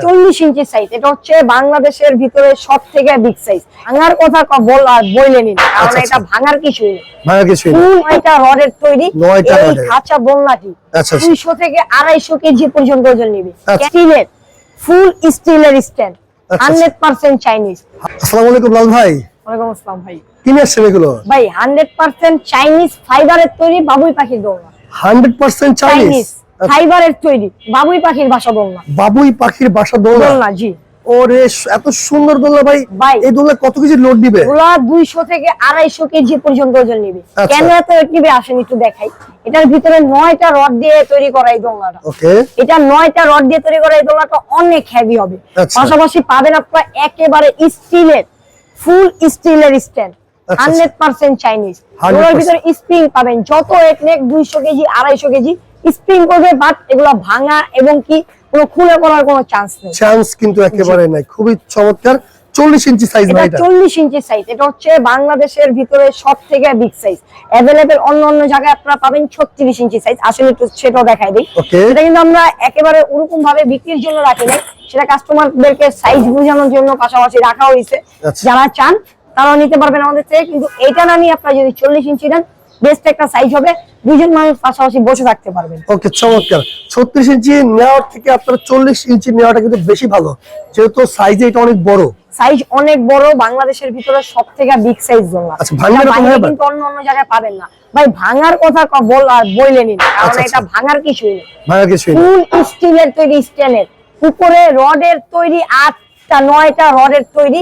40 ইঞ্চি size. এটা হচ্ছে বাংলাদেশের ভিতরে সবথেকে বিগ সাইজ। ভাঙার কথা বললে নিন, কারণ এটা ভাঙার কিছু নেই। ফুল 9টা রডের তৈরি এই খাঁচা বলনাটি 200 থেকে 250 কেজি পর্যন্ত ওজন নেবে। স্টিলের ফুল স্টিলের স্ট্যান্ড 100% চাইনিজ। আসসালামু আলাইকুম লাল ভাই। ওয়ালাইকুম আসসালাম ভাই। কি নিয়েছেন এগুলো? ভাই 100% চাইনিজ ফাইবারের তৈরি বাবুই পাখির দোলনা। 100% চাইনিজ ফাইবারের তৈরি বাবুই পাখির বাসা দোলনা। বাবুই পাখির বাসা দোলনা, জি। ওরে এত সুন্দর দোলনা ভাই। এই দোলনা কত কেজি লোড দিবে? ওলা 200 থেকে 250 কেজি পর্যন্ত ওজন নেবে। কেন এত নিবে আসেন একটু দেখাই। এটার ভিতরে 9টা রড দিয়ে তৈরি করা এই দোলনাটা। ওকে, এটা 9টা রড দিয়ে তৈরি করা এই দোলনাটা অনেক হেভি হবে। পাশাপাশি পাবেন আপনারা একেবারে স্টিলের ফুল স্টিলের স্ট্যান্ড 100% চাইনিজ। ওর ভিতরে স্প্রিং পাবেন যত এক নেক 200 কেজি 250 কেজি স্প্রিং করবে, বাট এগুলো ভাঙা এবং কি কোনো খুলে পড়ার কোনো চান্স নেই। চান্স কিন্তু একেবারে নাই। খুবই চমৎকার। 40 ইঞ্চি সাইজ ভাই। এটা 40 ইঞ্চি সাইজ। এটা হচ্ছে বাংলাদেশের ভিতরে সবথেকে বিগ সাইজ। अवेलेबल অন্য জায়গায় আপনারা পাবেন 36 ইঞ্চি সাইজ। আসলে একটু সেটাও দেখাই দেই। এটা কিন্তু আমরা একেবারে ওরকম ভাবে বিক্রির জন্য রাখি না, সেটা কাস্টমারদেরকে সাইজ বোঝানোর জন্য পাশাপাশি রাখা হয়েছে। যারা চান তারা নিতে পারবেন আমাদের থেকে। কিন্তু এটা না নিয়ে আপনারা যদি 40 ইঞ্চি নেন, বেস্ট একটা সাইজ হবে, দুইজন মানুষ পাশাপাশি বসে থাকতে পারবেন। ওকে, চমৎকার। 36 ইঞ্চি নেওয়ার থেকে আপনারা 40 ইঞ্চি নেওয়াটা কিন্তু বেশি ভালো, যেহেতু সাইজ এটা অনেক বড়। সাইজ অনেক বড়, বাংলাদেশের ভিতরে সবথেকে বিগ সাইজ দোলনা। আচ্ছা, ভাঙার কথা কিন্তু অন্য জায়গায় পাবেন না ভাই। ভাঙার কথা বললে নিন, কারণ এটা ভাঙার কিছু নেই। ফুল স্টিলের তৈরি স্ট্যান্ডের উপরে রডের তৈরি 9টা রডের তৈরি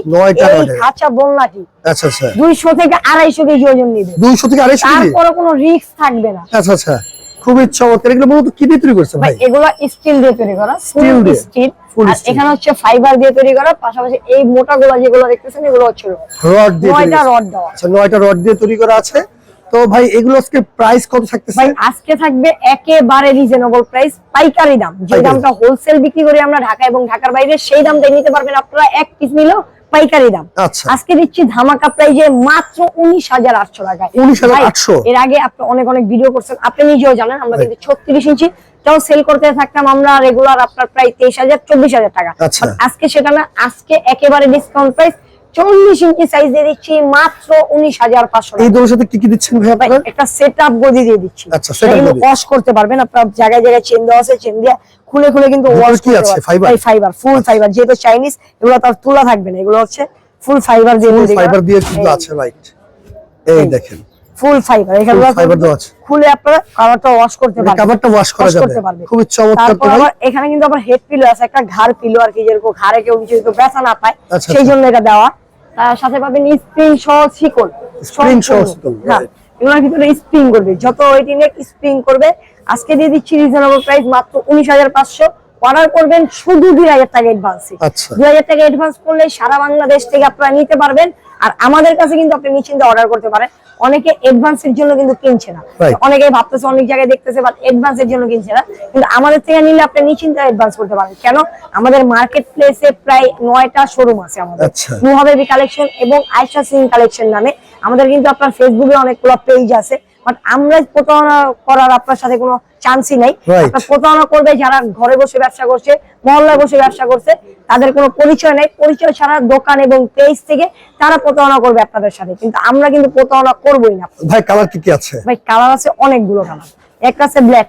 এই খাঁচা বলনাটি। আচ্ছা আচ্ছা, 200 থেকে 250 কেজি ওজন নেবে। 200 থেকে 250 কেজি, তারপরে কোনো রিস্ক থাকবে না। আচ্ছা আচ্ছা, খুবই চমৎকার। এগুলো মূলত কি দিয়ে তৈরি করছেন ভাই? এগুলো স্টিল দিয়ে তৈরি করা, স্টিল। আর এখানে হচ্ছে ফাইবার দিয়ে তৈরি করা, পাশাপাশি এই মোটাগুলো যেগুলো দেখতেছেন এগুলো হচ্ছে রড দিয়ে। 9টা রড দেওয়া। আচ্ছা, 9টা রড দিয়ে তৈরি করা আছে। তো ভাই এগুলো আজকে প্রাইস কত থাকতেছে? ভাই আজকে থাকবে একেবারে রিজনেবল প্রাইস, পাইকারি দাম। যে দামটা হোলসেল বিক্রি করি আমরা ঢাকা এবং ঢাকার বাইরে, সেই দামটাই নিতে পারবেন আপনারা এক পিস নিলেও পাইকারি দাম। আজকে দিচ্ছি ধামাকা প্রাইজে মাত্র 19,800 টাকায়। 19,800। এর আগে আপনি অনেক ভিডিও করছেন, আপনি নিজেও জানেন আমরা কিন্তু 36 ইঞ্চি তাও সেল করতে থাকতাম আমরা রেগুলার আপনার প্রায় 23,000 24,000 টাকা। আজকে সেটা না, আজকে একেবারে ডিসকাউন্ট প্রাইস 40 ইঞ্চি সাইজ দিয়ে দিচ্ছি মাত্র 19,500 টাকা। এই দোলের সাথে কি কি দিচ্ছেন ভাই আপনারা? একটা সেটআপ গদি দিয়ে দিচ্ছি। আচ্ছা, সেটআপ গদি ওয়াশ করতে পারবেন আপনারা, জায়গায় চেন দেওয়া আছে, চেন দিয়ে খুলে কিন্তু ওয়াশ করতে পারবেন। ফাইবার, ফুল ফাইবার, যেহেতু চাইনিজ এগুলো তার তুলা থাকবে না, এগুলো হচ্ছে ফুল ফাইবার দিয়ে তৈরি করা। ফাইবার দিয়ে কিন্তু আছে, রাইট। এই দেখেন ফুল ফাইবার, এখানে ফাইবার দেওয়া আছে। খুলে আপনারা কভারটা ওয়াশ করতে পারবেন। কভারটা ওয়াশ করা যাবে, খুব চমৎকার। তারপর আবার এখানে কিন্তু আবার হেড পিলো আছে, একটা ঘাড় পিলো আর কি, যেরকম ঘাড়ে কেউ কিছু ব্যথা না পায় সেই জন্য এটা দেওয়া। তার সাথে পাবেন স্প্রিং সহ শিকল। হ্যাঁ, এগুলোর ভিতরে স্প্রিং করবে, যত ওয়েট নেক স্প্রিং করবে। আজকে দিয়ে দিচ্ছি রিজনেবল প্রাইস মাত্র 19,500। অর্ডার করবেন শুধু 2,000 টাকা অ্যাডভান্সে। 2,000 টাকা অ্যাডভান্স করলে সারা বাংলাদেশ থেকে আপনারা নিতে পারবেন। আর আমাদের কাছে কিন্তু আপনি নিশ্চিন্তে অর্ডার করতে পারেন। অনেকে অ্যাডভান্সের জন্য কিন্তু কিনছে না, অনেকে ভাবতেছে, অনেক জায়গায় দেখতেছে বাট অ্যাডভান্সের জন্য কিনছে না। কিন্তু আমাদের থেকে নিলে আপনি নিশ্চিন্তে অ্যাডভান্স করতে পারেন। কেন? আমাদের মার্কেট প্লেসে প্রায় 9টা শোরুম আছে আমাদের, মুহাবেবি কালেকশন এবং আয়েশা সিং কালেকশন নামে। আমাদের কিন্তু আপনার ফেসবুকে অনেকগুলো পেজ আছে, বাট আমরা প্রতারণা করার আপনার সাথে কোনো চান্সই নাই। আপনার প্রতারণা করবে যারা ঘরে বসে ব্যবসা করছে, মহল্লায় বসে ব্যবসা করছে, তাদের কোনো পরিচয় নাই। পরিচয় ছাড়া দোকান এবং পেজ থেকে তারা প্রতারণা করবে আপনাদের সাথে, কিন্তু আমরা কিন্তু প্রতারণা করবোই না। ভাই কালার কি আছে? ভাই কালার আছে অনেকগুলো কালার। একটা আছে ব্ল্যাক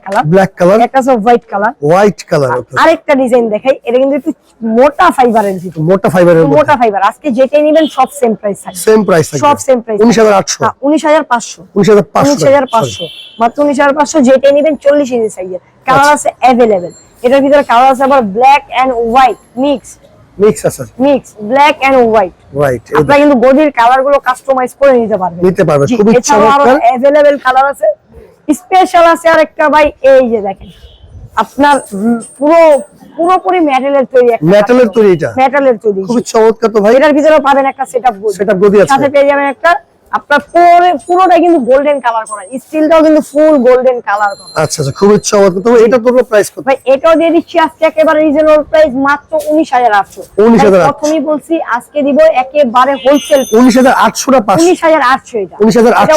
কালার, একটা আছে হোয়াইট কালার। আরেকটা ডিজাইন দেখাই, এটা কিন্তু একটু মোটা ফাইবারের ভিতর। মোটা ফাইবার। আজকে যেটাই নেবেন সব সেম প্রাইস থাকবে। সব সেম প্রাইস। 19,800। 19,500 মাত্র 19,500। যেটাই নেবেন 40 ইঞ্চি সাইজের। কালার আছে अवेलेबल। এটার ভিতরে কালার আছে আবার ব্ল্যাক এন্ড হোয়াইট মিক্স আছে। Black and white. আপনারা কিন্তু গদির কালারগুলো কাস্টমাইজ করে নিতে পারবেন। খুবই চমৎকার। अवेलेबल কালার আছে, স্পেশাল আছে আরেকটা ভাই। এই যে দেখেন, আপনার পুরোপুরি মেটালের তৈরি। মেটালের তৈরি, খুব চমৎকার। তো ভাই এটার ভিতরে পাবেন একটা সেটআপ গদি আছে, সাথে পেয়ে যাবেন একটা আপনার পুরোটা কিন্তু গোল্ডেন কালার করা, স্টিলটাও কিন্তু ফুল গোল্ডেন কালার করা। আচ্ছা আচ্ছা, খুব চমৎকার। তো এটা তোর প্রাইস কত ভাই? এটাও দিয়ে দিচ্ছি আজকে একেবারে রিজনেবল প্রাইস মাত্র 19,800। প্রথমেই বলছি আজকে দিব একেবারে হোলসেল 19,800 না 500? 19,800। এটা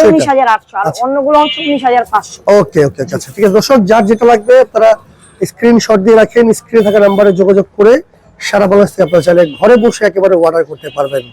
19,800 আর অন্যগুলো হচ্ছে 19,500। ওকে, আচ্ছা ঠিক আছে। দর্শক যার যেটা লাগবে তারা স্ক্রিনশট দিয়ে রাখেন, স্ক্রিনে থাকা নম্বরে যোগাযোগ করে সারা বাংলাদেশ থেকে আপনারা চাইলে ঘরে বসে একেবারে অর্ডার করতে পারবেন।